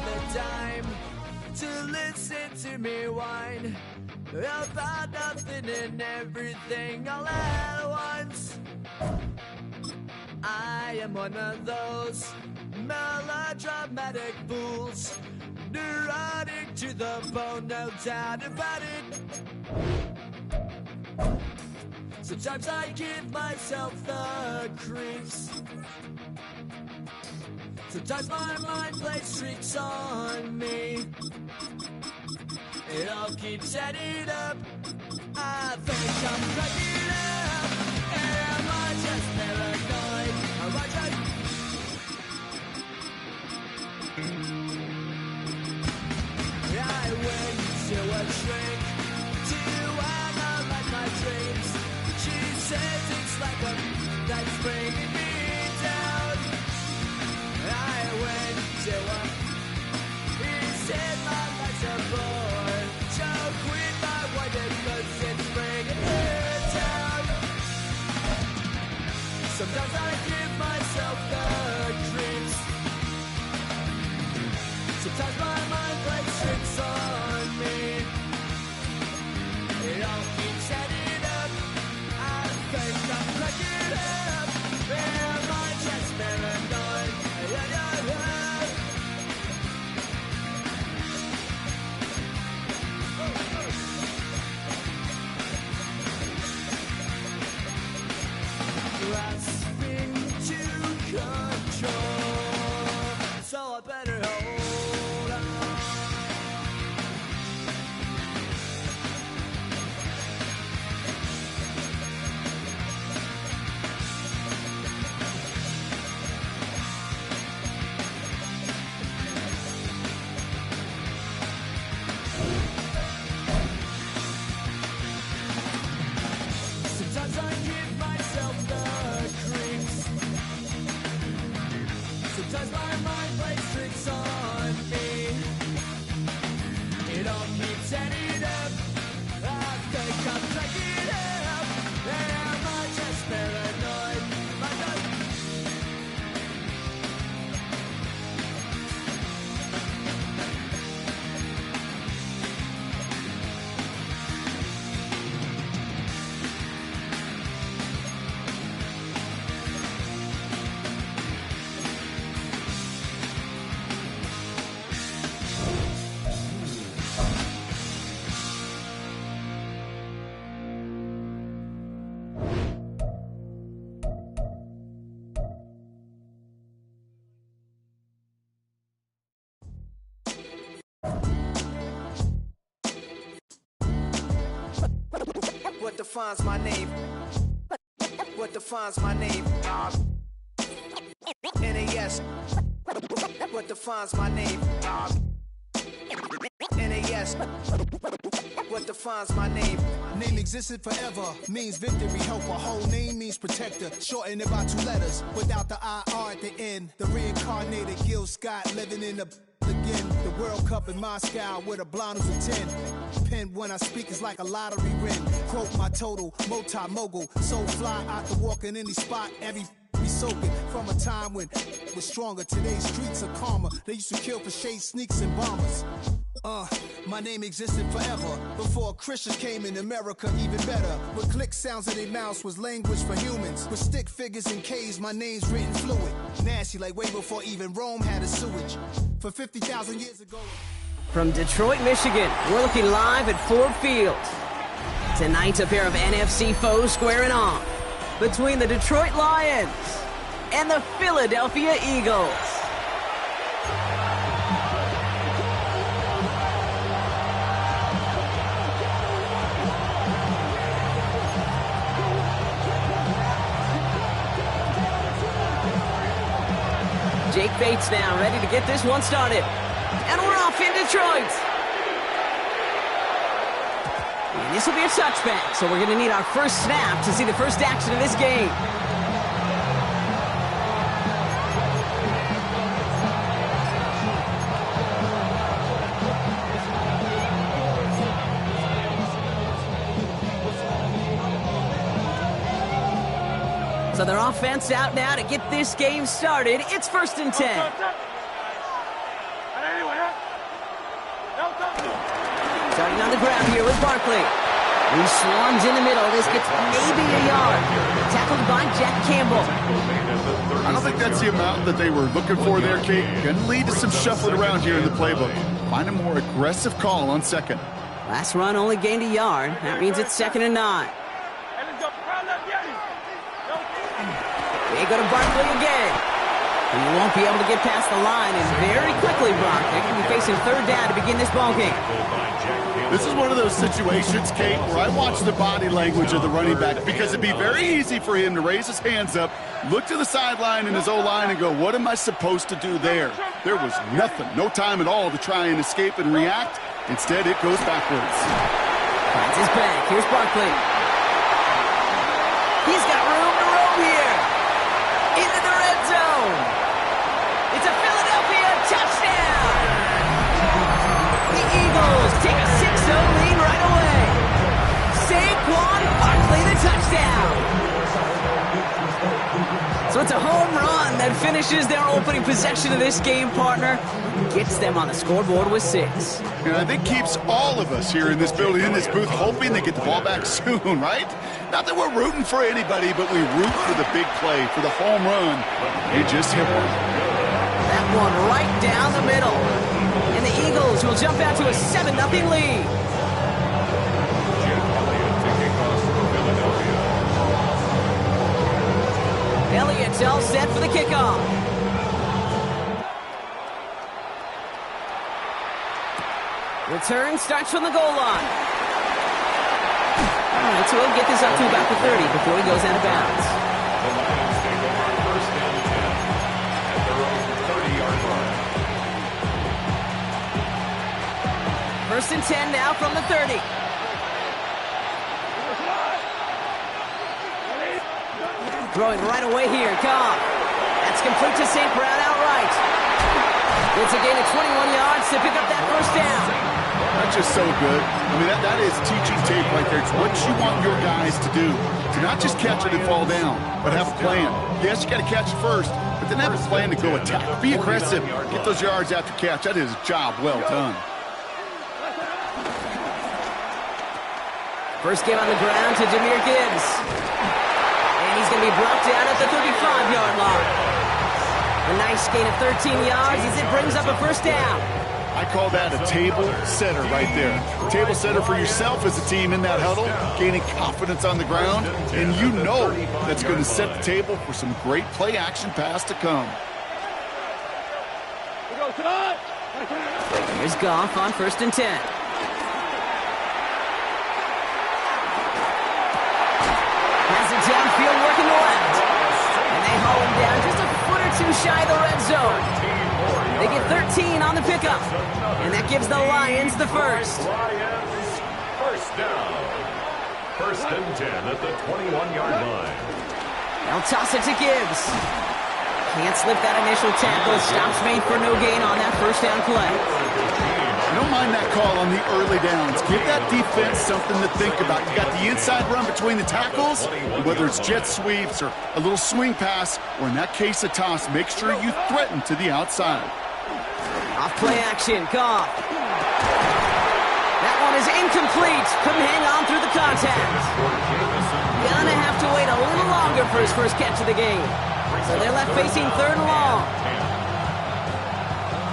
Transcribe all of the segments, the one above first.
the time to listen to me whine about nothing and everything all at once. I am one of those melodramatic fools, neurotic to the bone, no doubt about it. Sometimes I give myself the creeps. Sometimes my mind plays tricks on me. It all keeps adding up. I think I'm cracking up. Am I just paranoid? Am I just... I went to a shrink to analyze my dreams. She says it's like a that's bringing me down. I went to a... He said my life's a bore. So quit my wife because it's bringing her down. Sometimes I give myself the creeps. Sometimes my mind plays tricks on me. It all keeps adding up. I think I'm cracking up. Am I just paranoid? Grasping to control, so I better hold on. Sometimes I give myself the creeps. Sometimes my mind plays tricks on me. It all keeps adding up. I think I'm cracking up. Am I just paranoid? Am I just... What defines my name? What defines my name? NAS. What defines my name? NAS. What defines my name? Name existed forever, means victory, helper. Whole name means protector, shortened it by 2 letters, without the IR at the end. The reincarnated Gil Scott living in the again. The World Cup in Moscow with a blonde who's a 10. Pen when I speak is like a lottery win. Quote my total, multi-mogul. So fly out to walk in any spot, every be soaking from a time when it was stronger. Today's streets are calmer. They used to kill for shade sneaks and bombers. My name existed forever before Christians came in America, even better. With click sounds in their mouths was language for humans. With stick figures and K's, my name's written fluid. Nasty like way before even Rome had a sewage. For 50,000 years ago. From Detroit, Michigan, we're looking live at Ford Field. Tonight, a pair of NFC foes squaring off between the Detroit Lions and the Philadelphia Eagles. Jake Bates now ready to get this one started. And we're off in Detroit. And this will be a touchback, so we're going to need our first snap to see the first action of this game. So their offense out now to get this game started. It's 1st and 10. Starting on the ground here with Barkley. He swarms in the middle. This gets maybe a yard. Tackled by Jack Campbell. I don't think that's the amount that they were looking for there, Kate. Going to lead to some shuffling around here in the playbook. Find a more aggressive call on second. Last run only gained a yard. That means it's 2nd and 9. They go to Barkley again. He won't be able to get past the line, and very quickly, Brock, they're going to be facing 3rd down to begin this ball game. This is one of those situations, Kate, where I watch the body language of the running back because it'd be very easy for him to raise his hands up, look to the sideline in his O-line and go, what am I supposed to do there? There was nothing, no time at all to try and escape and react. Instead, it goes backwards. Finds his back. Here's Barkley. He's got room to roam here. Into the red zone. It's a Philadelphia touchdown. The Eagles take a 6-0 lead right away. Saquon Barkley, the touchdown. So it's a home run that finishes their opening possession of this game, partner. Gets them on the scoreboard with 6. And I think keeps all of us here in this building, in this booth, hoping they get the ball back soon, right? Not that we're rooting for anybody, but we root for the big play, for the home run. They just hit one. That one right down the middle. And the Eagles will jump out to a 7-0 lead. Elliott's all set for the kickoff. Return starts from the goal line. All right, so he'll get this up to about the 30 before he goes out of bounds. The Lions take over 1st and 10 at their own 30-yard line. 1st and 10 now from the 30. Throwing right away here, Cobb. That's complete to St. Brown outright. It's a gain of 21 yards to pick up that 1st down. That's just so good. I mean, that is teaching tape right there. It's what you want your guys to do. To not just catch it and fall down, but have a plan. Yes, you got to catch it first, but then have a plan to go attack. Be aggressive. Get those yards after catch. That is a job well done. First game on the ground to Jahmyr Gibbs. And he's going to be brought down at the 35-yard line. A nice gain of 13 yards as it brings up a 1st down. I call that a table setter right there. Table setter for yourself as a team in that huddle, gaining confidence on the ground, and you know that's going to set the table for some great play-action pass to come. Here's Goff on 1st and 10. Has it downfield working the left. And they haul him down just a foot or two shy of the red zone. They get 13 on the pickup. And that gives the Lions the 1st. Lions, 1st down. 1st and 10 at the 21-yard line. They'll toss it to Gibbs. Can't slip that initial tackle. Stops made for no gain on that 1st down play. I don't mind that call on the early downs. Give that defense something to think about. You got the inside run between the tackles, whether it's jet sweeps or a little swing pass, or in that case a toss, make sure you threaten to the outside. Off play action, Goff. That one is incomplete. Couldn't hang on through the contact. Gonna have to wait a little longer for his first catch of the game. So they're left facing 3rd and long.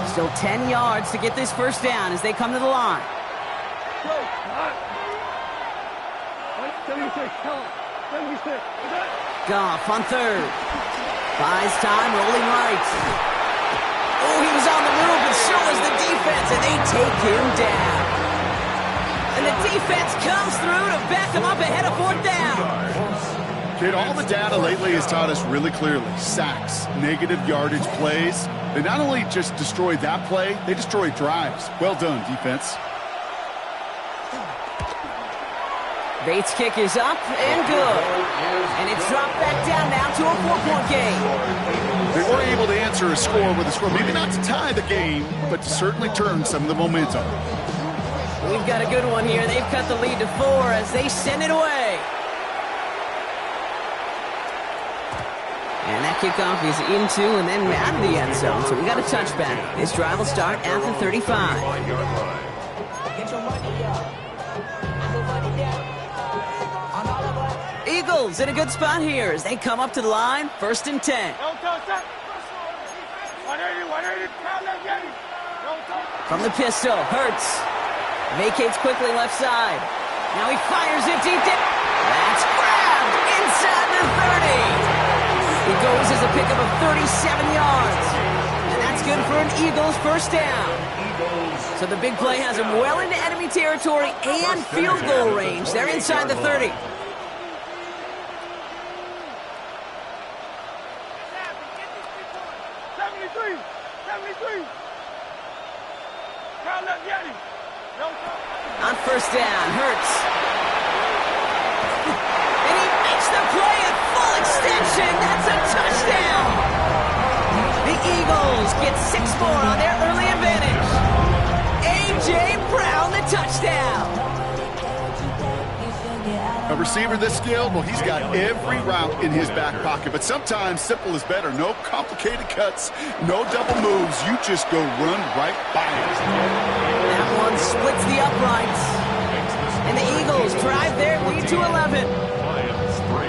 Still 10 yards to get this 1st down as they come to the line. Goff on 3rd. Buys time, rolling right. Oh, he was on the move, but so was the defense, and they take him down. And the defense comes through to back him up ahead of 4th down. Kid, all the data lately has taught us really clearly. Sacks, negative yardage plays. They not only just destroyed that play, they destroyed drives. Well done, defense. Bates' kick is up and good. And it's dropped back down now to a 4-point game. They were able to answer a score with a score. Maybe not to tie the game, but to certainly turn some of the momentum. We've got a good one here. They've cut the lead to 4 as they send it away. And that kickoff is into and then out of the end zone. So we got a touchback. This drive will start at the 35. Eagles in a good spot here as they come up to the line, 1st and 10. From the pistol, Hurts. Vacates quickly left side. Now he fires it deep down. That's grabbed inside the 30. It goes as a pickup of 37 yards. And that's good for an Eagles first down. So the big play has them well into enemy territory and field goal range. They're inside the 30. On first down, Hurts. And he makes the play at full extension. That's a touchdown. The Eagles get 6 more on their early advantage. A.J. Brown, the touchdown. A receiver this skilled, well, he's got every route in his back pocket. But sometimes simple is better. No complicated cuts, no double moves. You just go run right by it. That one splits the uprights. And the Eagles drive their lead to 11. Lions 3.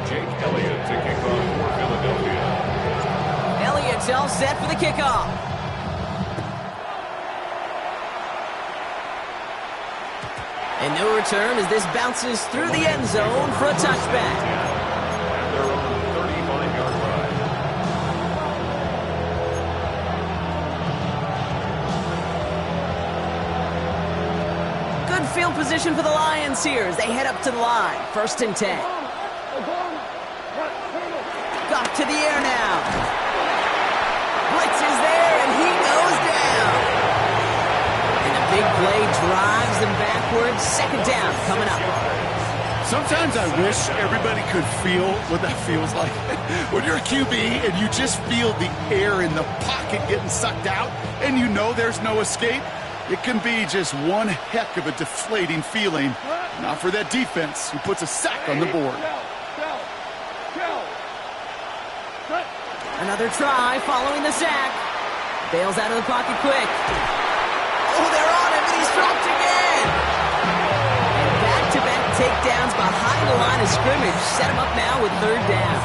Jake Elliott to kick off for Philadelphia. Elliott's all set for the kickoff. And no return as this bounces through the end zone for a touchback. And they're on the 35-yard line. Good field position for the Lions here as they head up to the line. 1st and 10. Got to the air now. Blitz is there, and he goes down. And a big play drives them backwards. 2nd down coming up. Sometimes I wish everybody could feel what that feels like. When you're a QB and you just feel the air in the pocket getting sucked out and you know there's no escape, it can be just one heck of a deflating feeling. Not for that defense who puts a sack on the board. Another try following the sack. Bails out of the pocket quick. Oh, they're on him, and he's dropped again. And back-to-back takedowns behind the line of scrimmage set him up now with 3rd down.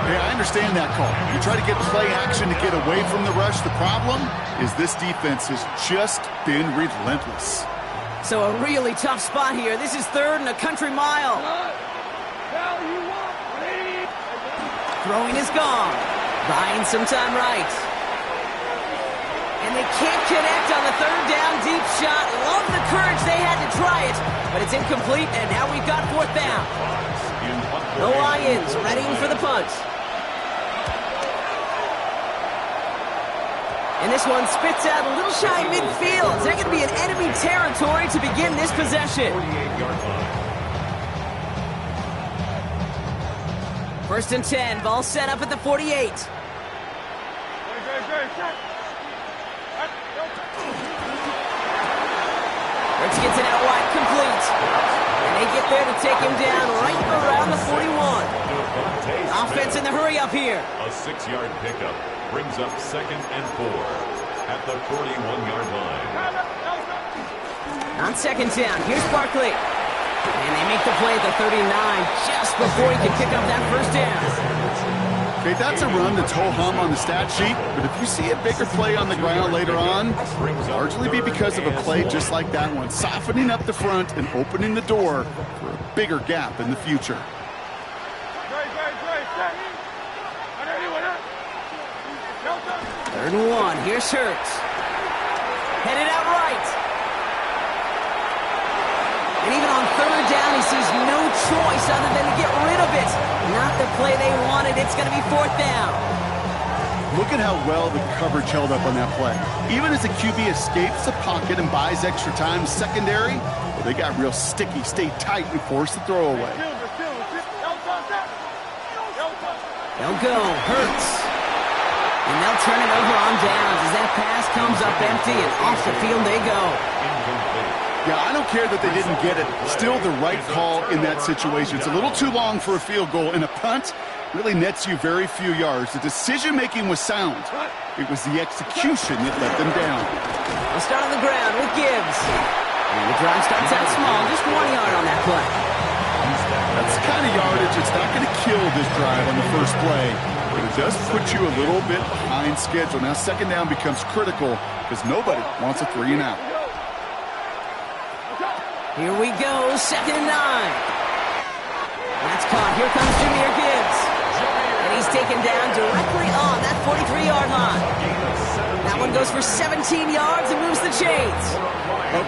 Yeah, I understand that call. You try to get play action to get away from the rush. The problem is this defense has just been relentless. So a really tough spot here. This is 3rd and a country mile. Throwing is gone. Buying some time right. And they can't connect on the 3rd down deep shot. Love the courage they had to try it, but it's incomplete, and now we've got 4th down. The Lions readying for the punt. And this one spits out a little shy midfield. They're going to be in enemy territory to begin this possession. 48-yard line. 1st and 10, ball set up at the 48. Hurts gets it out wide, complete. And they get there to take him down right around the 41. Offense in the hurry up here. A 6-yard pickup brings up 2nd and 4 at the 41-yard line. On 2nd down, here's Barkley. And they make the play at the 39 just before he can pick up that 1st down. Okay, that's a run that's ho-hum on the stat sheet, but if you see a bigger play on the ground later on, it'll largely be because of a play just like that one, softening up the front and opening the door for a bigger gap in the future. 3rd and 1, here's Hurts. Headed out right. And even on 3rd down, he sees no choice other than to get rid of it. Not the play they wanted. It's going to be 4th down. Look at how well the coverage held up on that play. Even as the QB escapes the pocket and buys extra time secondary, well, they got real sticky, stay tight, and force the throwaway. They'll go, Hurts. And they'll turn it over on downs as that pass comes up empty and off the field they go. Yeah, I don't care that they didn't get it. Still the right call in that situation. It's a little too long for a field goal. In a punt, really nets you very few yards. The decision-making was sound. It was the execution that let them down. We'll start on the ground with Gibbs. And the drive starts out small, just 1 yard on that play. That's the kind of yardage it's not going to kill this drive on the first play, but it does put you a little bit behind schedule. Now second down becomes critical because nobody wants a 3 and out. Here we go, 2nd and 9. That's caught. Here comes Jahmyr Gibbs. And he's taken down directly on that 43-yard line. That one goes for 17 yards and moves the chains.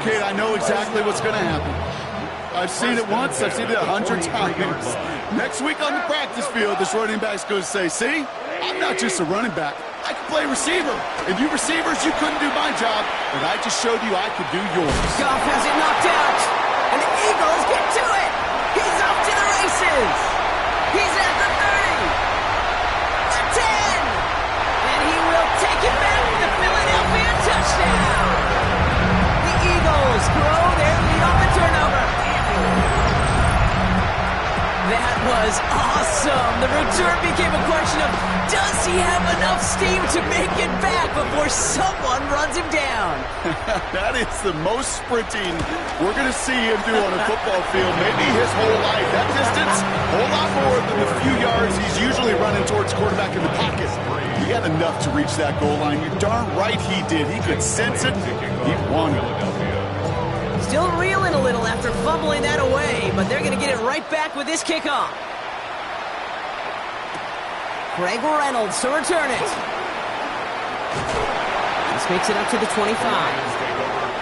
Okay, I know exactly what's going to happen. I've seen it once. I've seen it 100 times. Next week on the practice field, this running back's going to say, see, I'm not just a running back. I can play receiver. And you receivers, you couldn't do my job, but I just showed you I could do yours. Goff has it knocked out. And the Eagles get to it. He's off to the races. He's at the 30. The 10. And he will take it back for the Philadelphia touchdown. The Eagles grow their lead on the turnover. That was awesome. The return became a question of, does he have enough steam to make it back before someone runs him down? That is the most sprinting we're going to see him do on a football field, maybe his whole life. That distance, a whole lot more than the few yards he's usually running towards quarterback in the pocket. He had enough to reach that goal line. You're darn right he did. He could sense it. He wanted it. Still reeling a little after fumbling that away, but they're going to get it right back with this kickoff. Craig Reynolds to return it. This makes it up to the 25.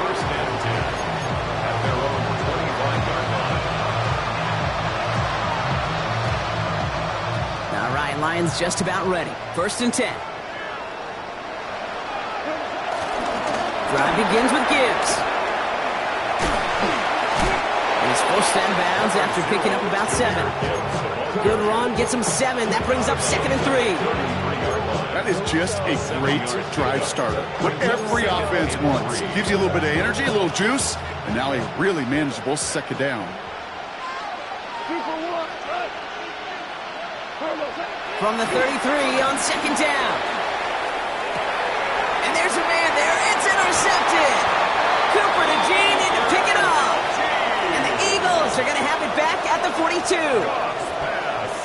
First and 10 at their own 25-yard line. All right, Lions just about ready. 1st and 10. Drive begins with Gibbs. He's forced out of bounds after picking up about 7. Good run, gets him 7. That brings up 2nd and 3. That is just a great drive starter. What every offense wants. Gives you a little bit of energy, a little juice, and now a really manageable 2nd down. From the 33 on 2nd down. And there's a man there. It's intercepted. Cooper to Gene in to pick it up. Eagles are going to have it back at the 42.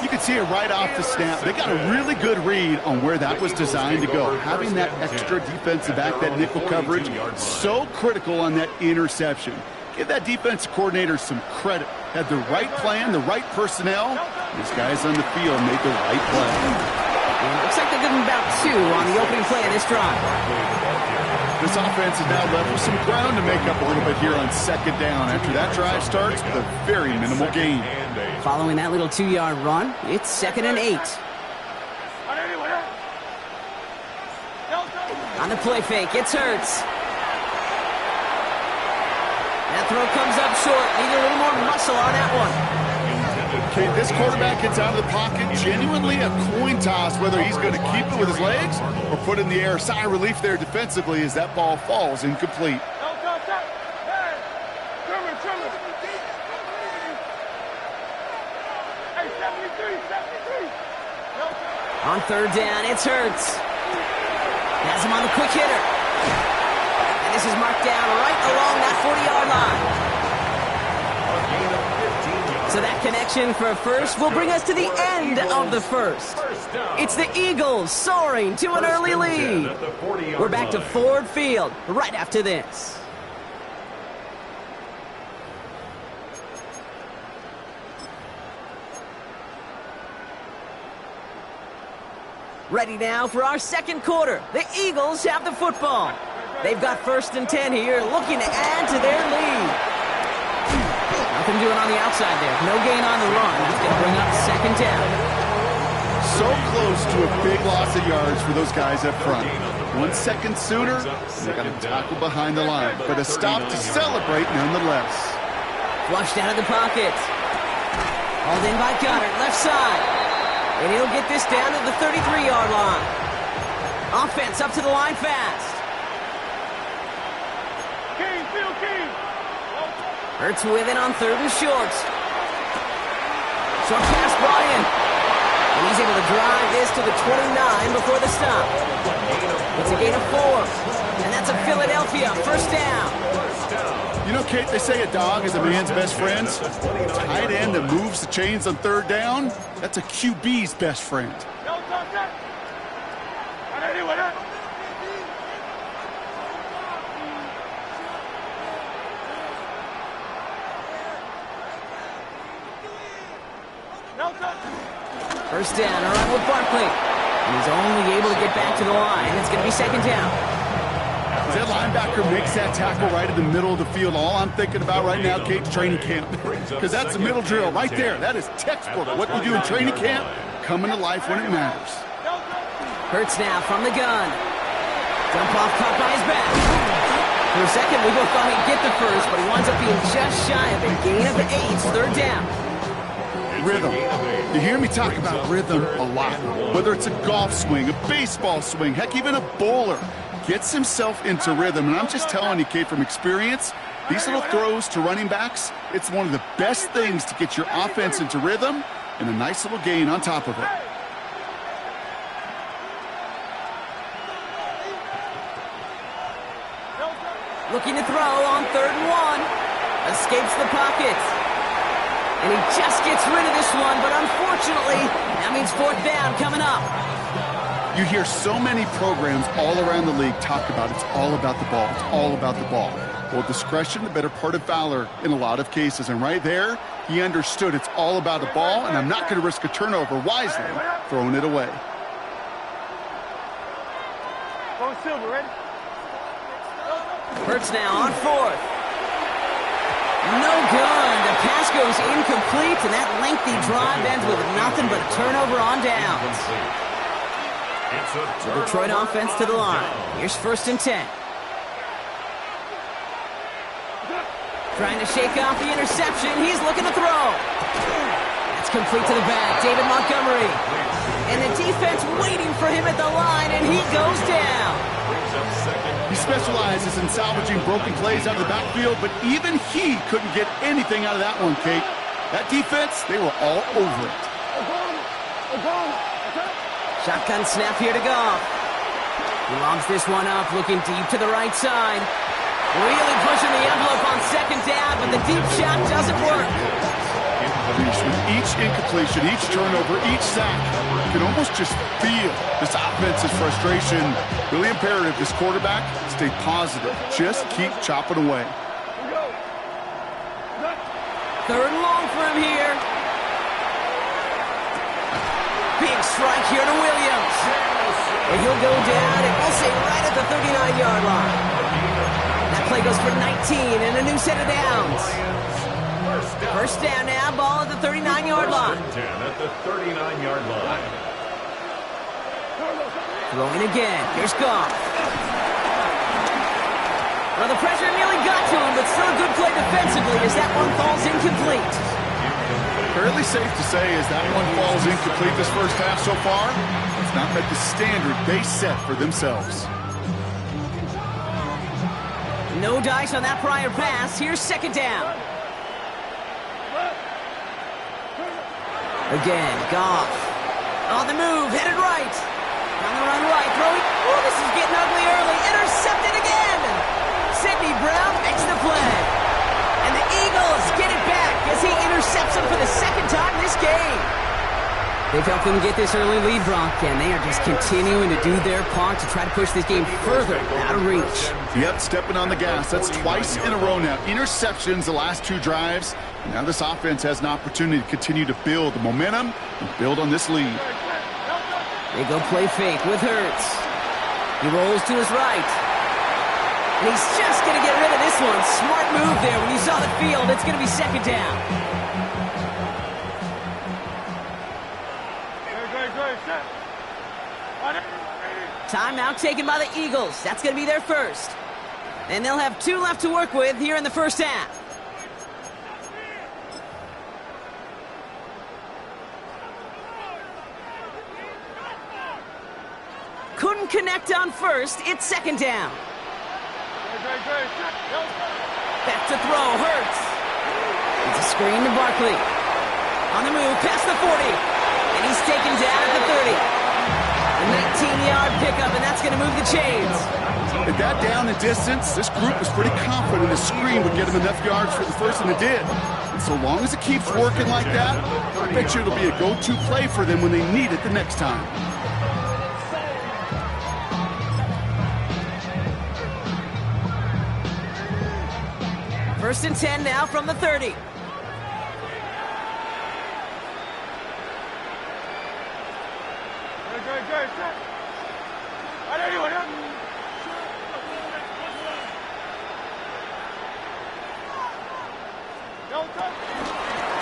You can see it right off the snap. They got a really good read on where that was designed to go. Having that extra defensive back, that nickel coverage, so critical on that interception. Give that defensive coordinator some credit. Had the right plan, the right personnel. These guys on the field made the right play. And it looks like they're giving about 2 on the opening play of this drive. This offense is now left with some ground to make up a little bit here on 2nd down after that drive starts with a very minimal gain. Following that little 2-yard run, it's 2nd and 8. On the play fake, it's Hurts. That throw comes up short. Need a little more muscle on that one. Okay, this quarterback gets out of the pocket, genuinely a coin toss whether he's going to keep it with his legs or put it in the air. Sigh of relief there defensively as that ball falls incomplete. On 3rd down, it's Hurts. Has him on the quick hitter. And this is marked down right along that 40-yard line. So that connection for a first will bring us to the end of the first. It's the Eagles soaring to an early lead. We're back to Ford Field right after this. Ready now for our 2nd quarter. The Eagles have the football. They've got 1st and 10 here, looking to add to their lead. Nothing doing on the outside there. No gain on the run. That's going to bring up 2nd down. So close to a big loss of yards for those guys up front. 1 second sooner, they got to tackle behind the line. But a stop to celebrate nonetheless. Flushed out of the pocket. Hauled in by Goddard, left side. And he'll get this down to the 33-yard line. Offense up to the line fast. Hurts with it on 3rd and short. Short pass brought in. And he's able to drive this to the 29 before the stop. It's a gain of 4. And that's a Philadelphia first down. You know, Kate, they say a dog is a man's best friend. Tight end that moves the chains on third down, that's a QB's best friend. First down, all right with Barkley. And he's only able to get back to the line. It's going to be second down. As that linebacker makes that tackle right in the middle of the field, all I'm thinking about right now, Kate, training camp. Because that's the middle drill right there. That is textbook. What you do in training camp, coming to life when it matters. Hurts now from the gun. Dump off caught by his back. For a second, we both thought he'd get the first, but he winds up being just shy of a gain of 8. Third down. Rhythm. You hear me talk about rhythm a lot. Whether it's a golf swing, a baseball swing, heck, even a bowler gets himself into rhythm. And I'm just telling you, Kate, from experience, these little throws to running backs, it's one of the best things to get your offense into rhythm and a nice little gain on top of it. Looking to throw on 3rd and 1. Escapes the pocket. And he just gets rid of this one, but unfortunately, that means 4th down coming up. You hear so many programs all around the league talk about it's all about the ball. It's all about the ball. Well, discretion, the better part of valor in a lot of cases. And right there, he understood it's all about the ball, and I'm not going to risk a turnover wisely, throwing it away. Go Silver, ready? Hurts now on 4th. No good. The pass goes incomplete, and that lengthy drive ends with nothing but a turnover on downs. The Detroit offense to the line. Here's 1st and 10. Trying to shake off the interception. He's looking to throw. That's complete to the back. David Montgomery. And the defense waiting for him at the line, and he goes down. He specializes in salvaging broken plays out of the backfield, but even he couldn't get anything out of that one, Kate. That defense, they were all over it. Shotgun snap here to Goff. He lobs this one up, looking deep to the right side. Really pushing the envelope on 2nd down, but the deep shot doesn't work. With each incompletion, each turnover, each sack, you can almost just feel this offense's frustration. Really imperative, this quarterback, stay positive. Just keep chopping away. 3rd and long for him here. Big strike here to Williams. And he'll go down, and we'll say right at the 39-yard line. That play goes for 19 and a new set of downs. First down now, ball at the 39-yard line. 10 at the 39-yard line. Throwing again. Here's Goff. Well, the pressure nearly got to him, but still a good play defensively as that one falls incomplete. Fairly safe to say as that one falls incomplete this first half so far, it's not met the standard they set for themselves. No dice on that prior pass. Here's 2nd down. Again, Goff. On the move, headed right. On the run right, throwing. Oh, this is getting ugly early. Intercepted again. Sidney Brown makes the play. And the Eagles get it back as he intercepts him for the 2nd time this game. They've helped them get this early lead, Brock, and they are just continuing to do their part to try to push this game further out of reach. Yep, stepping on the gas. That's twice in a row now. Interceptions the last 2 drives. And now this offense has an opportunity to continue to build the momentum and build on this lead. They go play fake with Hurts. He rolls to his right. And he's just going to get rid of this one. Smart move there. When you saw the field, it's going to be 2nd down. Timeout taken by the Eagles. That's going to be their first. And they'll have 2 left to work with here in the first half. Couldn't connect on first. It's 2nd down. Back to throw. Hurts. It's a screen to Barkley. On the move, past the 40. And he's taken down at the 30. A 19-yard pickup, and that's going to move the chains. At that down and distance, this group was pretty confident the screen would get him enough yards for the first, and it did. And so long as it keeps working like that, I bet you it'll be a go-to play for them when they need it the next time. First and 10 now from the 30.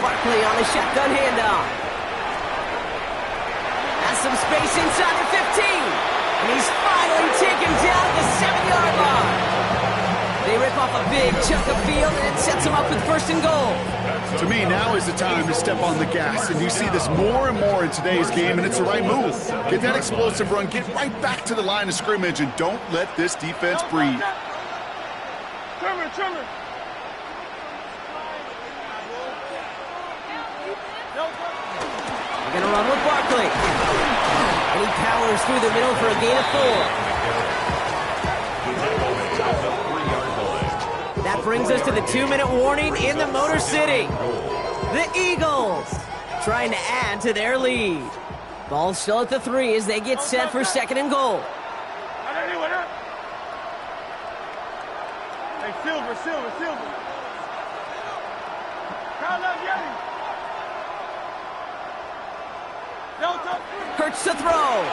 Barkley on the shotgun handoff. Has some space inside the 15. And he's finally taken down at the 7-yard line. They rip off a big chunk of field, and it sets them up with first and goal. To me, now is the time to step on the gas, and you see this more and more in today's game, and it's the right move. Get that explosive run, get right back to the line of scrimmage, and don't let this defense breathe. Trimmer. They're going to run with Barkley. And he powers through the middle for a gain of 4. That brings us to the 2-minute warning in the Motor City. The Eagles trying to add to their lead. Ball still at the 3 as they get set for second and goal. Hey, Silver. Hurts to throw.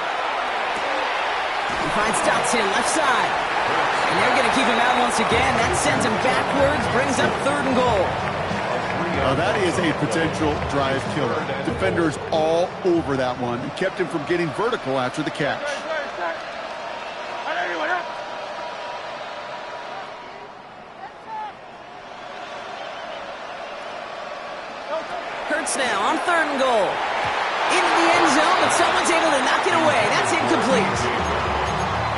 He finds Dotson left side. And they're going to keep him out once again. That sends him backwards, brings up third and goal. Now that is a potential drive killer. Defenders all over that one and kept him from getting vertical after the catch. Hurts now on third and goal. Into the end zone, but someone's able to knock it away. That's incomplete.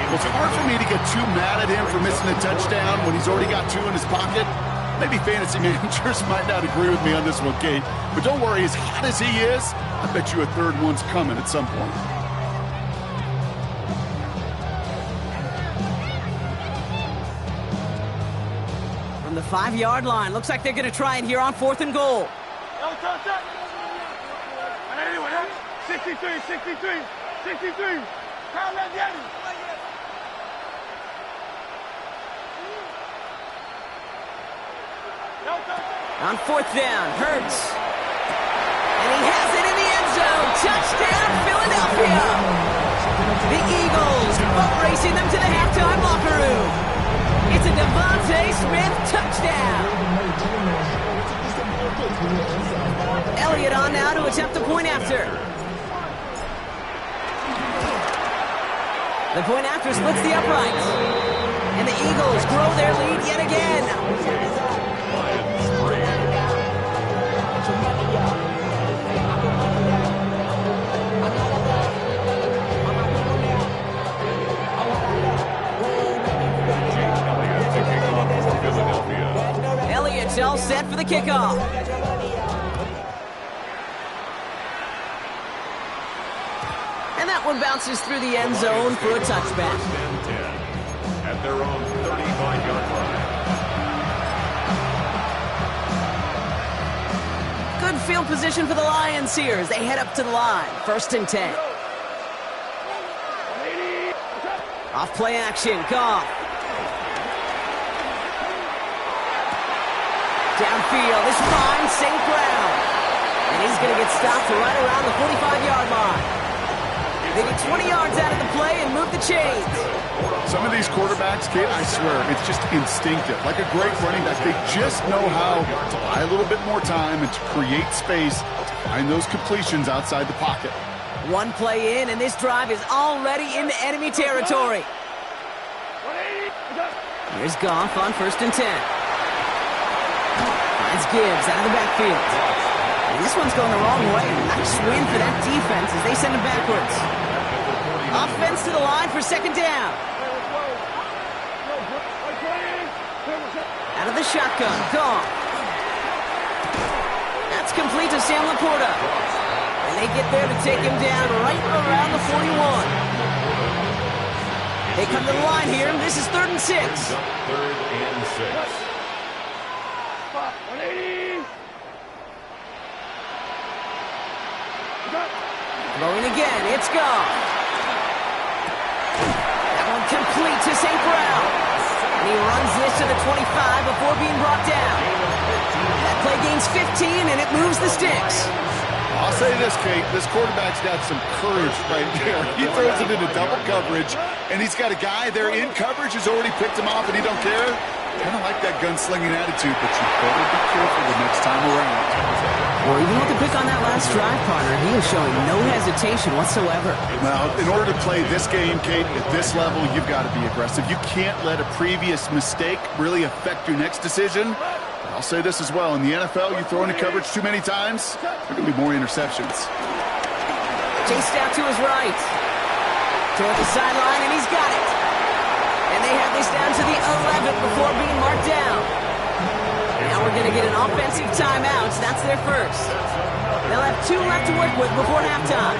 Well, it's hard for me to get too mad at him for missing a touchdown when he's already got 2 in his pocket. Maybe fantasy managers might not agree with me on this one, Kate. But don't worry, as hot as he is, I bet you a third one's coming at some point. From the 5-yard line, looks like they're going to try it here on fourth and goal. 63. On fourth down, Hurts. And he has it in the end zone. Touchdown, Philadelphia. The Eagles boat racing them to the halftime locker room. It's a Devontae Smith touchdown. Elliott on now to attempt a point after. The point after splits the uprights. And the Eagles grow their lead yet again. Elliott's all set for the kickoff. And that one bounces through the end zone for a touchback. At their own 35-yard line. Good field position for the Lions here as they head up to the line. First and 10. Off play action, Goff. Downfield, this finds St. Brown. And he's going to get stopped right around the 45-yard line. They get 20 yards out of the play and move the chains. Some of these quarterbacks, Kate, I swear, it's just instinctive. Like a great running back, they just know how to buy a little bit more time and to create space to find those completions outside the pocket. One play in, and this drive is already into enemy territory. Here's Goff on first and 10. Finds Gibbs out of the backfield. And this one's going the wrong way. Nice win for that defense as they send him backwards. Offense to the line for second down. Out of the shotgun, Goff. That's complete to Sam Laporta. And they get there to take him down right around the 41. They come to the line here, and this is 3rd and 6. Third and 6. Throwing again, it's gone. That one complete to St. Brown. And he runs this to the 25 before being brought down. That play gains 15, and it moves the sticks. I'll say this, Kate, this quarterback's got some courage right there. He throws it into double coverage, and he's got a guy there in coverage who's already picked him off, and he don't care. Kind of like that gunslinging attitude, but you better be careful the next time around. Well, even with the pick on that last drive, partner, he is showing no hesitation whatsoever. Well, in order to play this game, Kate, at this level, you've got to be aggressive. You can't let a previous mistake really affect your next decision. I'll say this as well. In the NFL, you throw into coverage too many times, there are going to be more interceptions. Chased out to his right. Toward the sideline, and he's got it. And they have this down to the 11th before being marked down. Now we're going to get an offensive timeout. That's their first. They'll have 2 left to work with before halftime.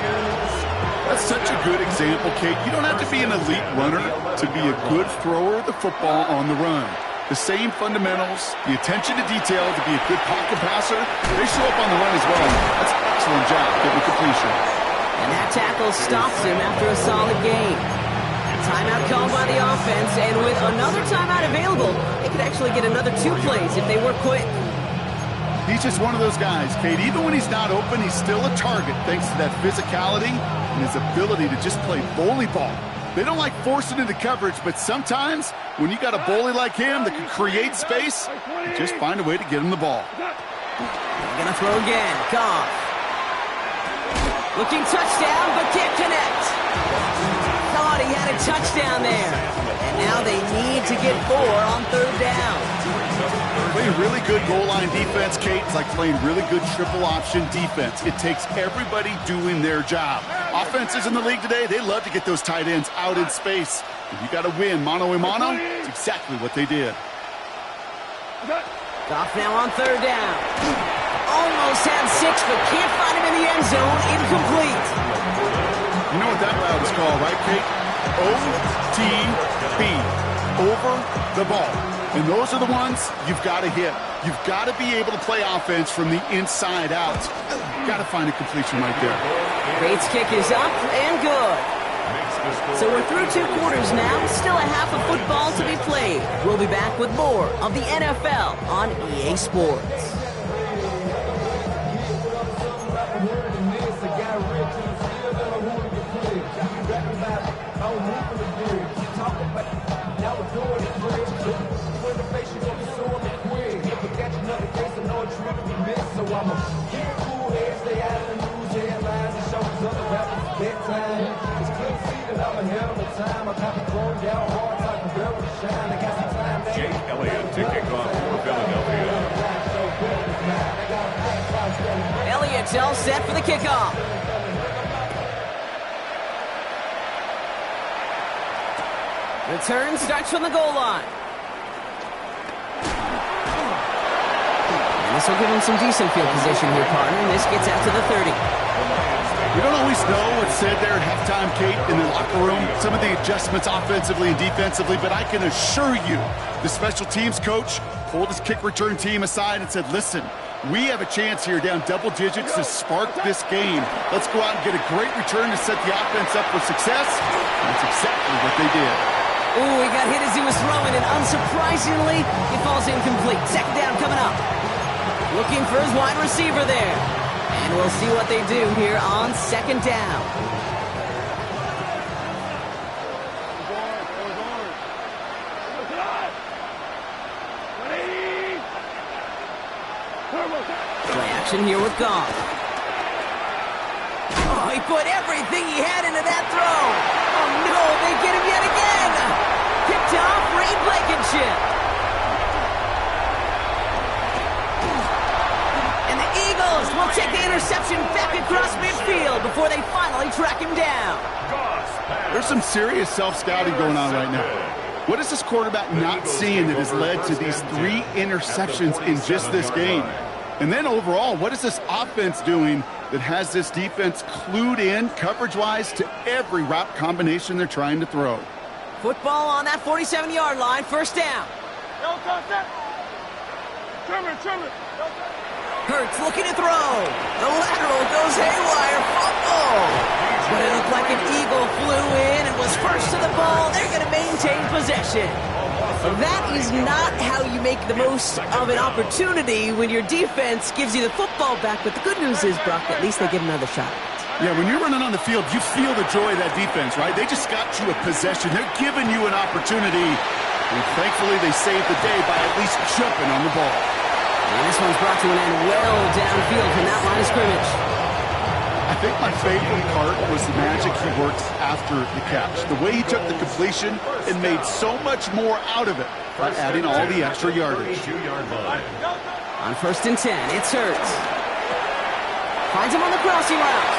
That's such a good example, Kate. You don't have to be an elite runner to be a good thrower of the football on the run. The same fundamentals, the attention to detail to be a good pocket passer, they show up on the run as well. That's an excellent job getting completion. And that tackle stops him after a solid game. Timeout called by the offense, and with another timeout available, they could actually get another 2 plays if they work quick. He's just one of those guys, Kate. Even when he's not open, he's still a target thanks to that physicality and his ability to just play bully ball. They don't like forcing into coverage, but sometimes when you got a bully like him that can create space, you just find a way to get him the ball. They're going to throw again. Goff. Looking touchdown, but can't connect. Thought he had a touchdown there. And now they need to get 4 on 3rd down. Playing really good goal line defense, Kate. It's like playing really good triple option defense. It takes everybody doing their job. Offenses in the league today, they love to get those tight ends out in space. If you got to win mano-a-mano, it's exactly what they did. Goff now on 3rd down. Almost had 6, but can't find him in the end zone. Incomplete. You know what that route is called, right, Kate? OTB. Over the ball. And those are the ones you've got to hit. You've got to be able to play offense from the inside out. You've got to find a completion right there. Bates' kick is up and good. So we're through 2 quarters now. Still a half of football to be played. We'll be back with more of the NFL on EA Sports. Jake Elliott to kick off for Philadelphia. Elliott's all set for the kickoff. Return starts from the goal line. And this will give him some decent field position here, partner, and this gets out to the 30. We don't always know what's said there at halftime, Kate, in the locker room, some of the adjustments offensively and defensively, but I can assure you the special teams coach pulled his kick return team aside and said, listen, we have a chance here down double digits to spark this game. Let's go out and get a great return to set the offense up for success. And that's exactly what they did. Ooh, he got hit as he was throwing, and unsurprisingly, he falls incomplete. 2nd down coming up. Looking for his wide receiver there. And we'll see what they do here on 2nd down. Play action here with Goff. Oh, he put everything he had into that throw. Oh, no, they get him yet again. Picked off Reed Blankenship. And the Eagles will take the interception back across midfield before they finally track him down. There's some serious self-scouting going on right now. What is this quarterback not seeing that has led to these 3 interceptions in just this game? And then overall, what is this offense doing that has this defense clued in coverage-wise to every route combination they're trying to throw? Football on that 47-yard line, first down. Hurts looking to throw. The lateral goes haywire. Fumble. But it looked like an eagle flew in and was first to the ball. They're going to maintain possession. That is not how you make the most of an opportunity when your defense gives you the football back. But the good news is, Brock, at least they get another shot. Yeah, when you're running on the field, you feel the joy of that defense, right? They just got you a possession. They're giving you an opportunity. And thankfully, they saved the day by at least jumping on the ball. And this one's brought to an end well downfield from that line of scrimmage. I think my favorite part was the magic he worked after the catch. The way he took the completion and made so much more out of it by adding all the extra yardage. On 1st and 10, it's Hurts. Finds him on the crossing route.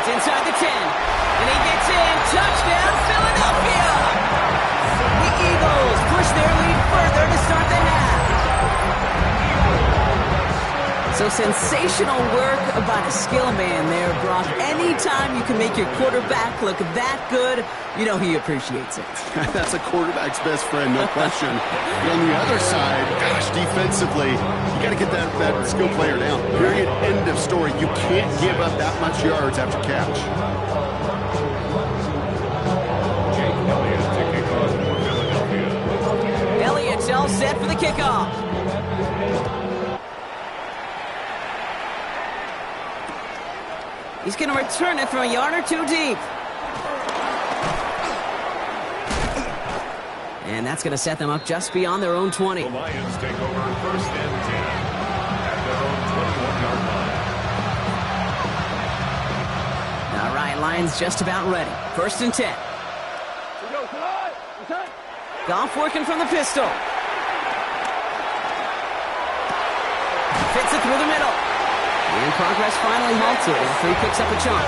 It's inside the 10. And he gets in. Touchdown, Philadelphia! The Eagles push their lead further to start the half. So sensational work by the skill man there, Brock. Anytime you can make your quarterback look that good, you know he appreciates it. That's a quarterback's best friend, no question. But on the other side, gosh, defensively, you got to get that skill player down. Period. End of story. You can't give up that much yards after catch. Elliott's all set for the kickoff. He's going to return it from a yard or two deep. And that's going to set them up just beyond their own 20. The Lions take over 1st and 10 at their own 21-yard line. All right, Lions just about ready. 1st and 10. Goff working from the pistol. Fits it through the middle. And progress finally halted after he picks up a chunk.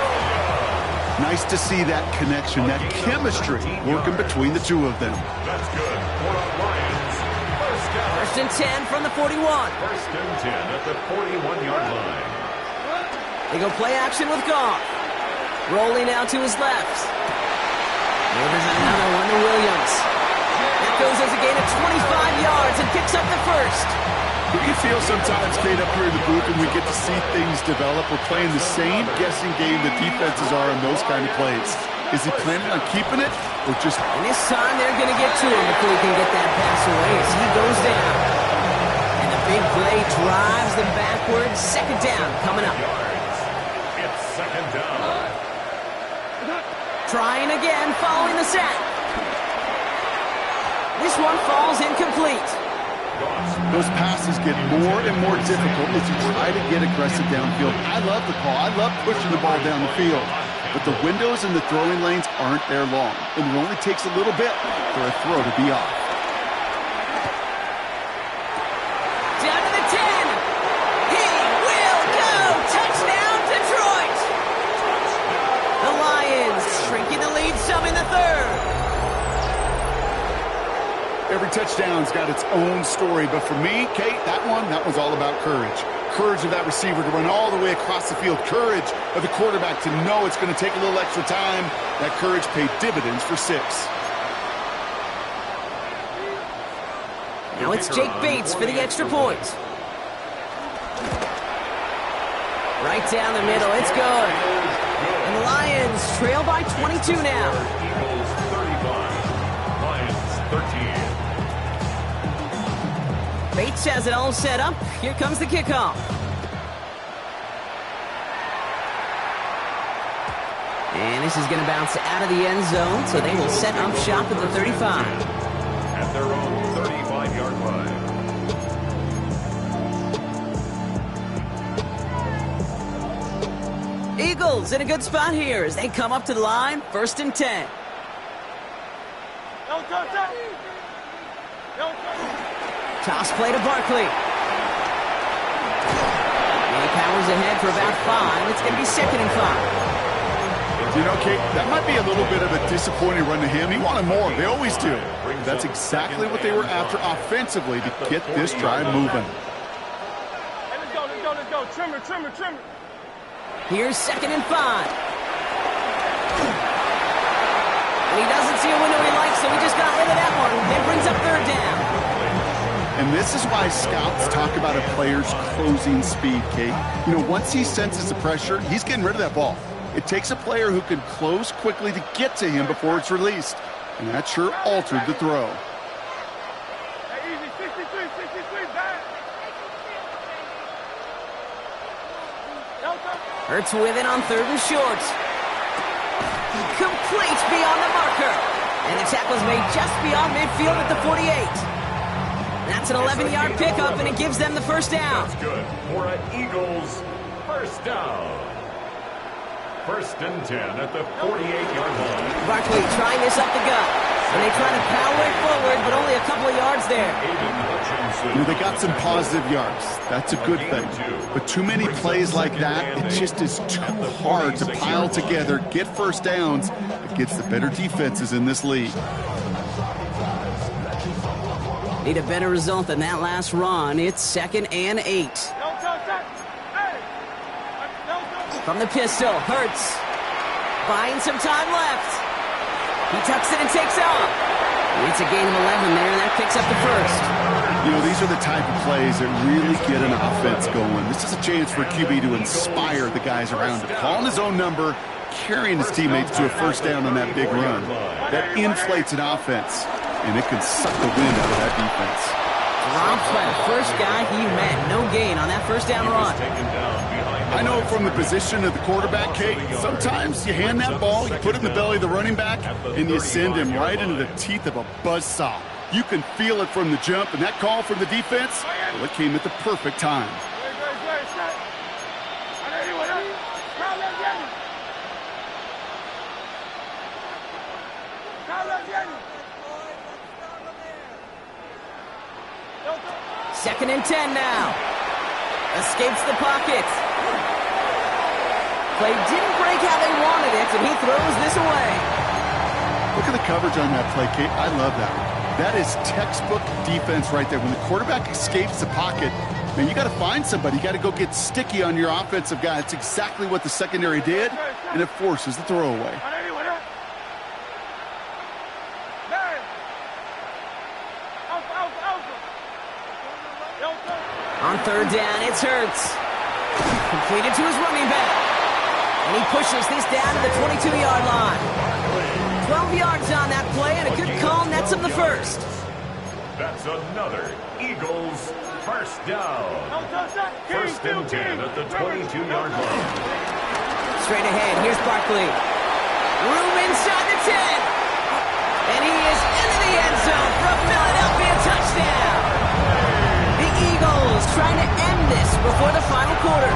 Nice to see that connection, that chemistry working between the two of them. That's good for the Lions. 1st and 10 from the 41. 1st and 10 at the 41-yard line. They go play action with Goff. Rolling out to his left. And there's another one to Williams. That goes as a gain of 25 yards and picks up the first. Do you feel sometimes, Kate, up here in the booth, and we get to see things develop? We're playing the same guessing game the defenses are in those kind of plays. Is he planning on keeping it, or just... And this time they're going to get to him before he can get that pass away as he goes down. And the big play drives them backwards. 2nd down coming up. It's 2nd down. Trying again following the sack. This one falls incomplete. Those passes get more and more difficult as you try to get aggressive downfield. I love the call. I love pushing the ball down the field. But the windows in the throwing lanes aren't there long. And it only takes a little bit for a throw to be off. Down to the 10. He will go. Touchdown, Detroit. The Lions shrinking the lead some in the 3rd. Every touchdown's got its own story, but for me, Kate, that one's all about courage. Courage of that receiver to run all the way across the field. Courage of the quarterback to know it's going to take a little extra time. That courage paid dividends for 6. Now it's Jake Bates for the extra point. Right down the middle, it's good. And the Lions trail by 22 now. Eagles 35, Lions 13. Bates has it all set up. Here comes the kickoff. And this is going to bounce out of the end zone, so they will set up shop at the 35. At their own 35-yard line. Eagles in a good spot here as they come up to the line. 1st and 10. Toss play to Barkley. And he powers ahead for about 5. It's going to be 2nd and 5. You know, Kate, that might be a little bit of a disappointing run to him. He wanted more. They always do. That's exactly what they were after offensively to get this drive moving. Trimmer. Here's 2nd and 5. And he doesn't see a window he likes, so he just got rid of that one. It brings up 3rd down. And this is why scouts talk about a player's closing speed, Kate. You know, once he senses the pressure, he's getting rid of that ball. It takes a player who can close quickly to get to him before it's released. And that sure altered the throw. Hey, easy, 63, back. Hurts with it on 3rd and short. Complete beyond the marker. And the tackle's made just beyond midfield at the 48. That's an 11-yard pickup, and it gives them the 1st down. That's good for an Eagles 1st down. 1st and 10 at the 48-yard line. Barkley trying this up the gut. And they try to power it forward, but only a couple of yards there. You know, they got some positive yards. That's a good thing. But too many plays like that, it just is too hard to pile together, get 1st downs against the better defenses in this league. Need a better result than that last run. It's 2nd and 8. From the pistol, Hurts. Buying some time left. He tucks it and takes off. It's a gain of 11 there, and that picks up the 1st. You know, these are the type of plays that really get an offense going. This is a chance for QB to inspire the guys around him. Calling his own number, carrying his teammates to a 1st down on that big run. That inflates an offense, and it can suck the wind out of that defense. Drops by the first guy he met. No gain on that 1st down run. I know from the position of the quarterback, Kate, sometimes you hand that ball, you put it in the belly of the running back, and you send him right into the teeth of a buzzsaw. You can feel it from the jump, and that call from the defense, well, it came at the perfect time. Second and 10 now. Escapes the pocket. Play didn't break how they wanted it, and he throws this away. Look at the coverage on that play, Kate. I love that. That is textbook defense right there. When the quarterback escapes the pocket, man, you got to find somebody. You got to go get sticky on your offensive guy. It's exactly what the secondary did, and it forces the throwaway. On 3rd down, it's Hurts. Completed to his running back. And he pushes this down to the 22-yard line. 12 yards on that play, and a good call nets him the 1st. That's another Eagles 1st down. 1st and 10 at the 22-yard line. Straight ahead, here's Barkley. Room inside the 10. And he is into the end zone for a Philadelphia touchdown. The Eagles trying to end this before the final quarter.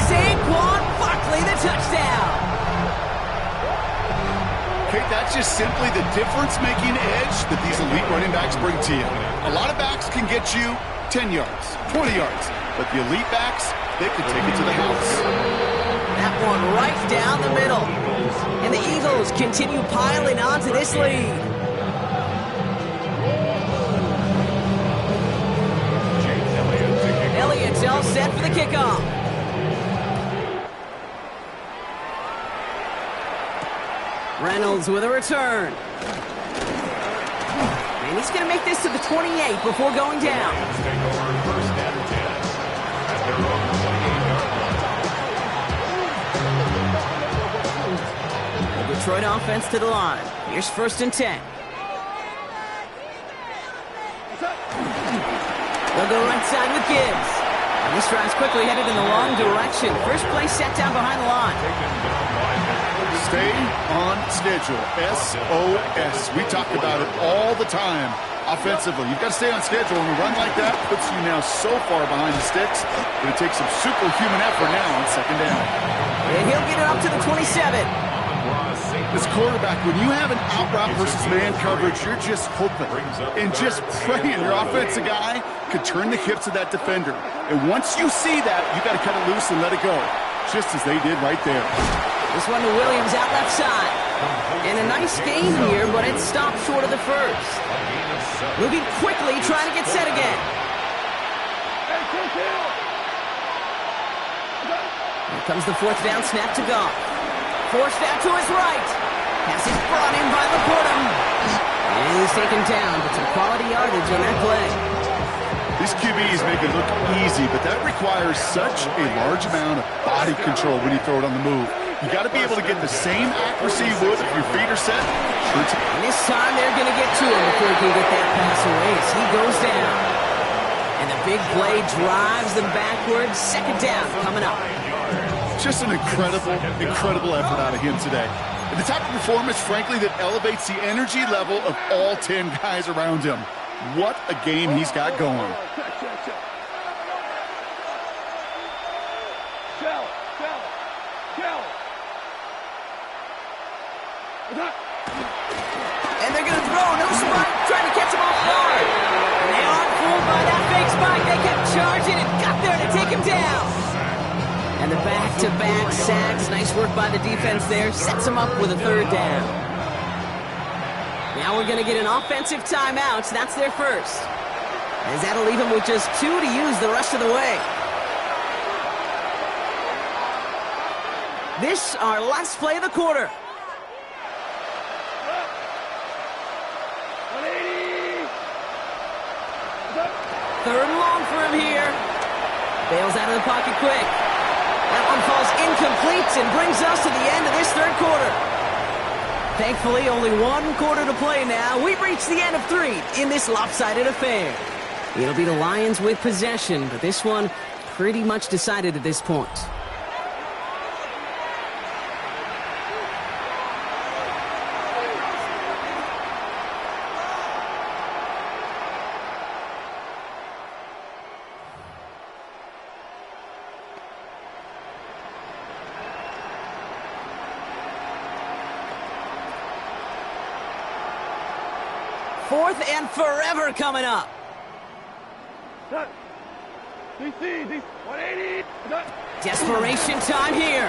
Saquon Barkley, the touchdown. Kate, that's just simply the difference-making edge that these elite running backs bring to you. A lot of backs can get you 10 yards, 20 yards, but the elite backs, they can take it to the house. That one right down the middle. And the Eagles continue piling on to this lead. Elliott's all set for the kickoff. Reynolds with a return. And he's going to make this to the 28 before going down. The Detroit offense to the line. Here's 1st and 10. They'll go right side with Gibbs. And this drive's quickly headed in the wrong direction. First play set down behind the line. Stay on schedule. SOS. We talk about it all the time. Offensively, you've got to stay on schedule, and a run like that puts you now so far behind the sticks. Going to take some superhuman effort now on 2nd down. And he'll get it up to the 27. This quarterback, when you have an out route versus man coverage, you're just hoping and just praying your offensive guy could turn the hips of that defender. And once you see that, you got to cut it loose and let it go, just as they did right there. This one to Williams out left side. And a nice gain here, but it stopped short of the 1st. Moving quickly, trying to get set again. Here comes the fourth down snap to Goff. Forced out to his right. Pass is brought in by Laporta. And he's taken down, but some quality yardage on that play. These QBs make it look easy, but that requires such a large amount of body control when you throw it on the move. You got to be able to get the same accuracy you would if your feet are set. And this time they're going to get to him before he can get that pass away as he goes down. And the big play drives them backwards. Second down coming up. Just an incredible effort out of him today. And the type of performance, frankly, that elevates the energy level of all 10 guys around him. What a game he's got going. And they're going to throw. No spike. Trying to catch him off guard. And they aren't fooled by that fake spike. They kept charging and got there to take him down. And the back-to-back sacks. Nice work by the defense there. Sets him up with a third down. Now we're going to get an offensive timeout. That's their first. As that'll leave him with just 2 to use the rest of the way. This, our last play of the quarter. Third and long for him here. Bails out of the pocket quick. That one falls incomplete and brings us to the end of this third quarter. Thankfully, only 1 quarter to play now. We've reached the end of 3 in this lopsided affair. It'll be the Lions with possession, but this one pretty much decided at this point. Fourth and forever coming up. DC, 180. Desperation time here.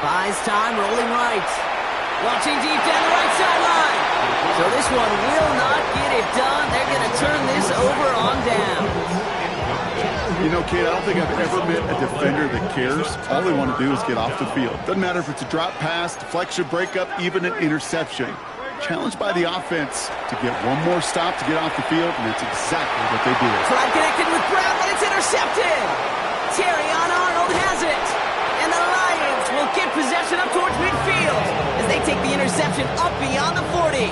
Buys time, rolling right. Launching deep down the right sideline. So this one will not get it done. They're going to turn this over on down. You know, kid, I don't think I've ever met a defender that cares. All they want to do is get off the field. Doesn't matter if it's a drop pass, deflection, breakup, even an interception. Challenged by the offense to get one more stop to get off the field, and that's exactly what they do. Tried connected with Brown, but it's intercepted. Terrion Arnold has it. And the Lions will get possession up towards midfield as they take the interception up beyond the 40.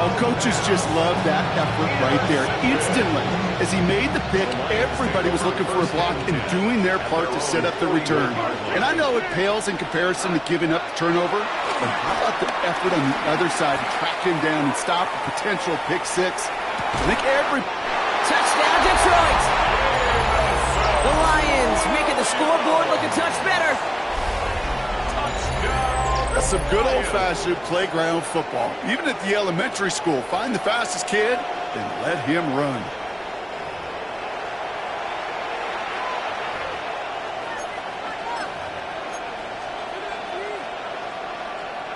Oh, coaches just love that effort right there. Instantly, as he made the pick, everybody was looking for a block and doing their part to set up the return. And I know it pales in comparison to giving up the turnover, but how about the effort on the other side to track him down and stop a potential pick six? I think Touchdown, Detroit! The Lions making the scoreboard look a touch better. That's some good old-fashioned playground football. Even at the elementary school, find the fastest kid and let him run.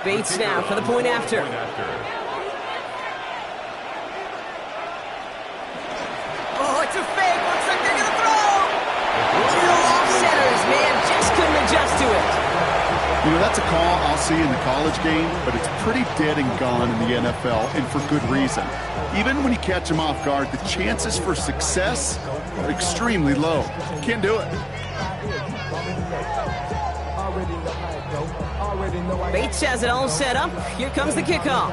Bates now for the point after. Oh, it's a fake. Looks like they're going to throw. Little off-centers, man. Just couldn't adjust to it. You know, that's a call I'll see in the college game, but it's pretty dead and gone in the NFL, and for good reason. Even when you catch them off guard, the chances for success are extremely low. Can't do it. Bates has it all set up. Here comes the kickoff.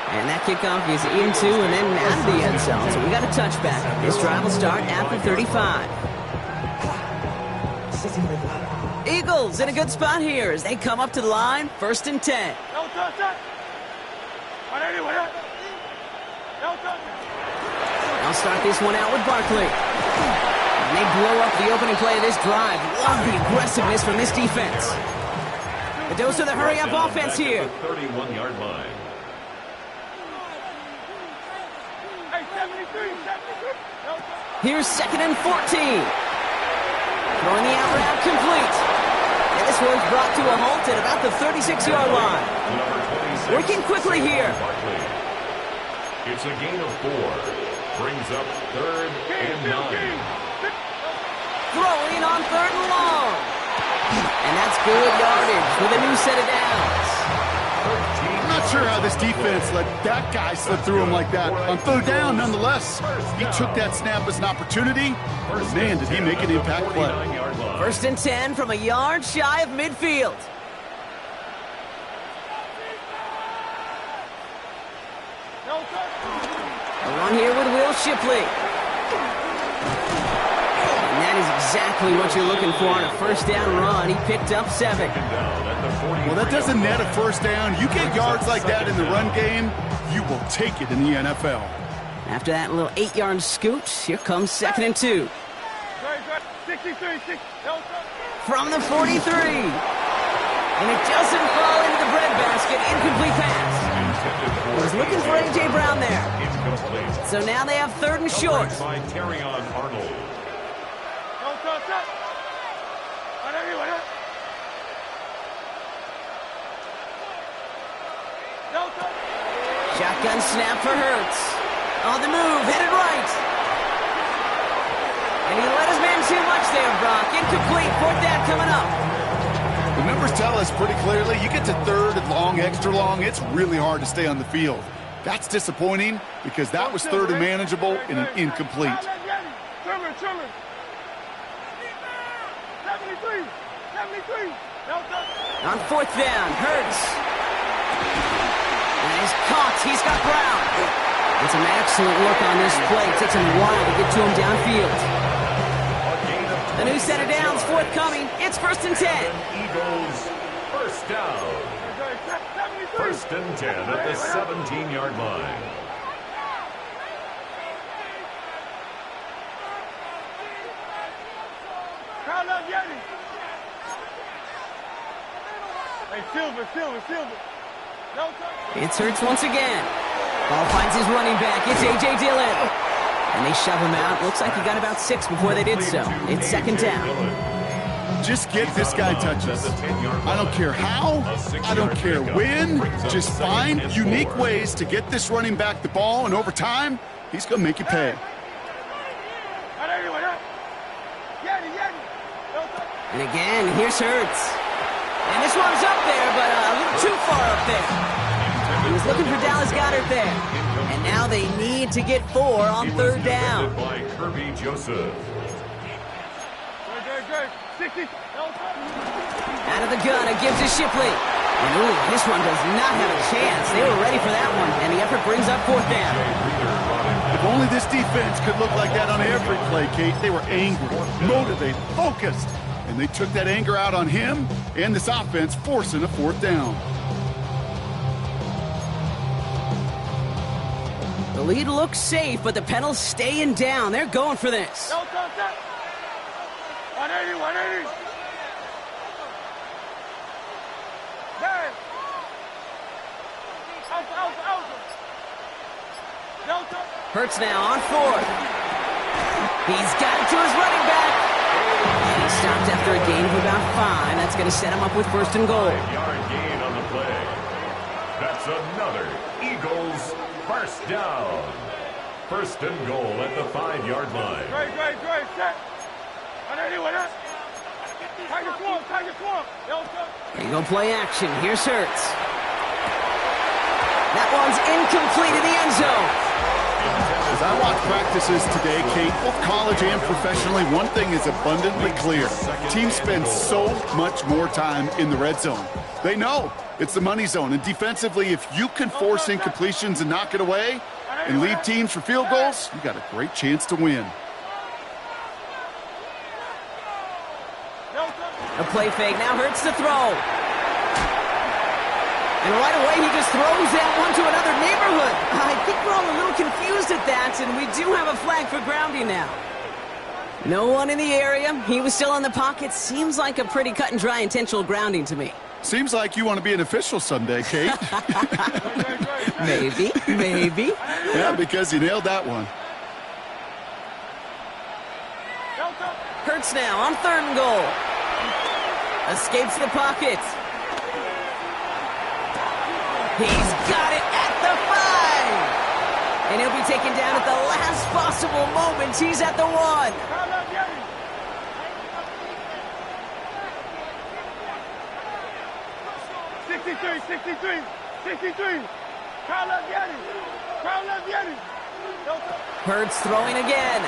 And that kickoff is into and then out of the end zone. So we got a touchback. This drive will start at the 35. Eagles in a good spot here as they come up to the line. 1st and 10. I'll start this one out with Barkley. And they blow up the opening play of this drive. Love the aggressiveness from this defense. The dose of the hurry-up offense here. 31-yard line. Here's 2nd and 14. Throwing the out route complete. And this one's brought to a halt at about the 36-yard line. Number 26. Working quickly here. It's a gain of 4. brings up 3rd and 9. Throwing on 3rd and long. And that's good yardage with a new set of downs. I'm not sure how this defense let that guy slip through him like that. On 3rd down, nonetheless, he took that snap as an opportunity. Man, did he make an impact play. 1st and 10 from a yard shy of midfield. A run here with Will Shipley. And that is exactly what you're looking for on a 1st down run. He picked up 7. Well, that doesn't net a 1st down. You get yards like that in the run game, you will take it in the NFL. After that little 8-yard scoot, here comes 2nd and 2. From the 43. And it doesn't fall into the breadbasket. Incomplete pass. He was looking for A.J. Brown there. So now they have 3rd and short. Shotgun snap for Hurts. On the move, headed right. And he let his man too much there, Brock. Incomplete, 4th down coming up. The numbers tell us pretty clearly, you get to 3rd and long, extra long, it's really hard to stay on the field. That's disappointing because that was 3rd and manageable and an incomplete. On 4th down, Hurts. And he's caught. He's got Brown. It's an excellent look on this play. It takes him a while to get to him downfield. A new set of downs forthcoming. It's 1st and 10. Eagles, 1st down. 1st and 10 at the 17-yard line. It's Hurts once again. Ball finds his running back. It's A.J. Dillon. And they shove him out. Looks like he got about 6 before they did so. It's 2nd down. Just get this guy touches. I don't care how, I don't care when. Just find unique ways to get this running back the ball, and over time, he's going to make you pay. And again, here's Hurts. And this one's up there, but a little too far up there. He was looking for Dallas Goedert there. And now they need to get 4 on 3rd down. By Kirby Joseph. Out of the gun, it gives to Shipley. And ooh, this one does not have a chance. They were ready for that one, and the effort brings up 4th down. If only this defense could look like that on every play, Kate. They were angry, motivated, focused. And they took that anger out on him and this offense, forcing a 4th down. The lead looks safe, but the Penals staying down. They're going for this. 180. Hurts now on 4th. He's got it to his running back. And he stopped after a gain of about 5. That's going to set him up with 1st and goal. 5-yard gain on the play. That's another Eagles 1st down. 1st and goal at the 5-yard line. Great. Set. 180. There you go, play action. Here's Hurts. That one's incomplete in the end zone. As I watch practices today, Kate, both college and professionally, one thing is abundantly clear. Teams spend so much more time in the red zone. They know it's the money zone. And defensively, if you can force incompletions and knock it away and leave teams for field goals, you got a great chance to win. A play fake. Now Hurts to throw. And right away, he just throws that one to another neighborhood. I think we're all a little confused at that, and we do have a flag for grounding now. No one in the area. He was still in the pocket. Seems like a pretty cut and dry intentional grounding to me. Seems like you want to be an official someday, Kate. Maybe. Yeah, because you nailed that one. Hurts now on 3rd and goal. Escapes the pocket. He's got it at the 5. And he'll be taken down at the last possible moment. He's at the 1. 63. Crowd left Yeti. Hurts throwing again.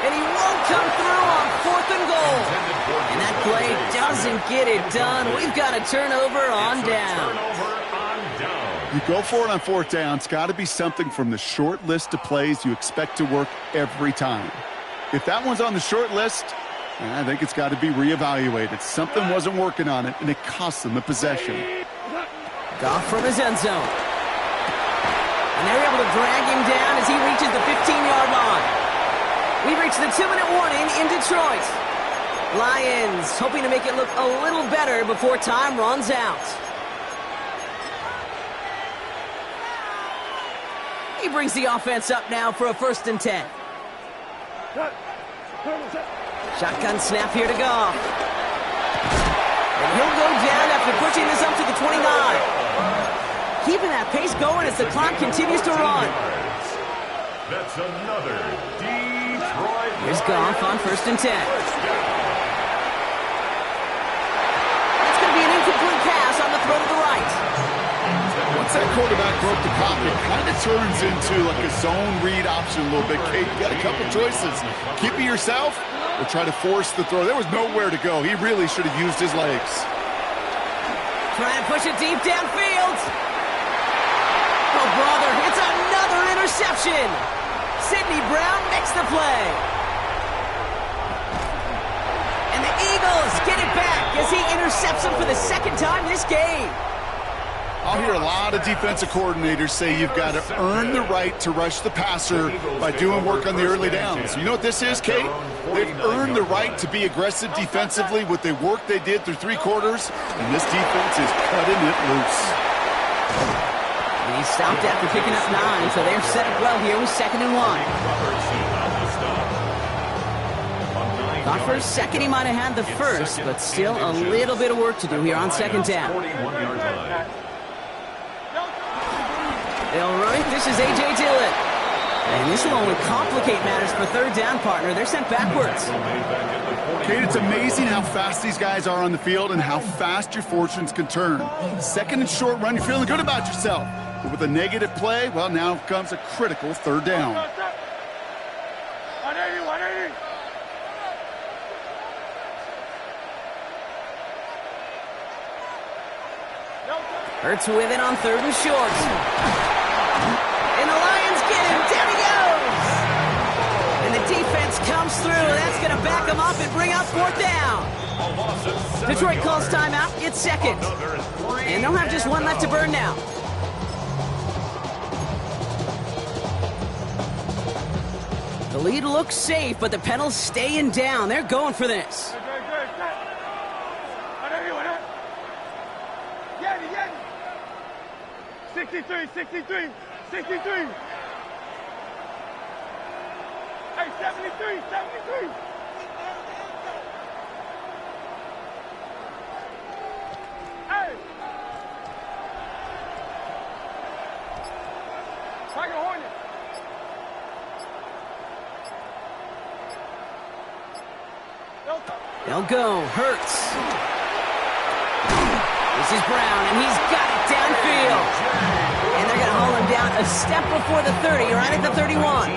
And he won't come through on 4th and goal. And that play doesn't get it done. We've got a turnover on down. You go for it on 4th down. It's got to be something from the short list of plays you expect to work every time. If that one's on the short list, I think it's got to be reevaluated. Something wasn't working on it, and it cost them the possession. Goff from his end zone. And they're able to drag him down as he reaches the 15-yard line. We've reached the 2-minute warning in Detroit. Lions hoping to make it look a little better before time runs out. He brings the offense up now for a 1st and 10. Shotgun snap here to Goff. And he'll go down after pushing this up to the 29. Keeping that pace going as the clock continues to run. That's another Detroit. Here's Goff on 1st and 10. That's going to be an incomplete pass on the throw to the right. Once that quarterback broke the pocket, it kind of turns into like a zone read option a little bit. Kate, you got a couple choices. Keep it yourself or try to force the throw. There was nowhere to go. He really should have used his legs. Trying to push it deep downfield. Oh, brother, it's another interception. Sidney Brown makes the play. And the Eagles get it back as he intercepts him for the 2nd time this game. I'll hear a lot of defensive coordinators say you've got to earn the right to rush the passer by doing work on the early downs. You know what this is, Kate? They've earned the right to be aggressive defensively with the work they did through 3 quarters, and this defense is cutting it loose. And he stopped after picking up 9, so they're set up well here with 2nd and 1. Thought for a second he might have had the first, but still a little bit of work to do here on 2nd down. They'll run it. This is A.J. Dillon. And this will only complicate matters for 3rd down, partner. They're sent backwards. Kate, it's amazing how fast these guys are on the field and how fast your fortunes can turn. 2nd and short run, you're feeling good about yourself. But with a negative play, well, now comes a critical 3rd down. 180. Hurts with it on 3rd and short. And the Lions get him. Down he goes. And the defense comes through. That's going to back him up and bring up 4th down. Detroit calls timeout. It's 2nd. And they'll have just 1 left to burn now. The lead looks safe, but the Penals staying down. They're going for this. 63. Hey, 73. Hey. Tiger Hornet. They'll go. Hurts. This is Brown, and he's got it downfield. And they're going to haul him down a step before the 30, right at the 31.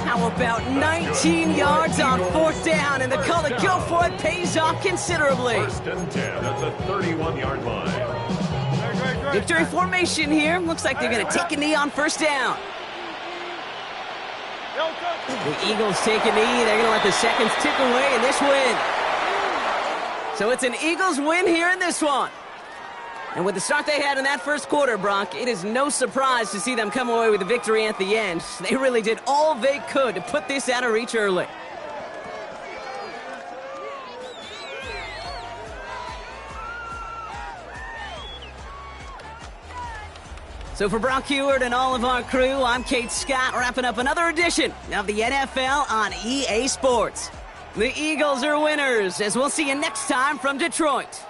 How about 19 yards on 4th down, and the call to go for it pays off considerably. 1st and 10 at the 31-yard line. Victory formation here. Looks like they're going to take a knee on 1st down. The Eagles take a knee. They're going to let the seconds tick away in this win. So it's an Eagles win here in this one. And with the start they had in that 1st quarter, Brock, it is no surprise to see them come away with a victory at the end. They really did all they could to put this out of reach early. So for Brock Heward and all of our crew, I'm Kate Scott, wrapping up another edition of the NFL on EA Sports. The Eagles are winners, as we'll see you next time from Detroit.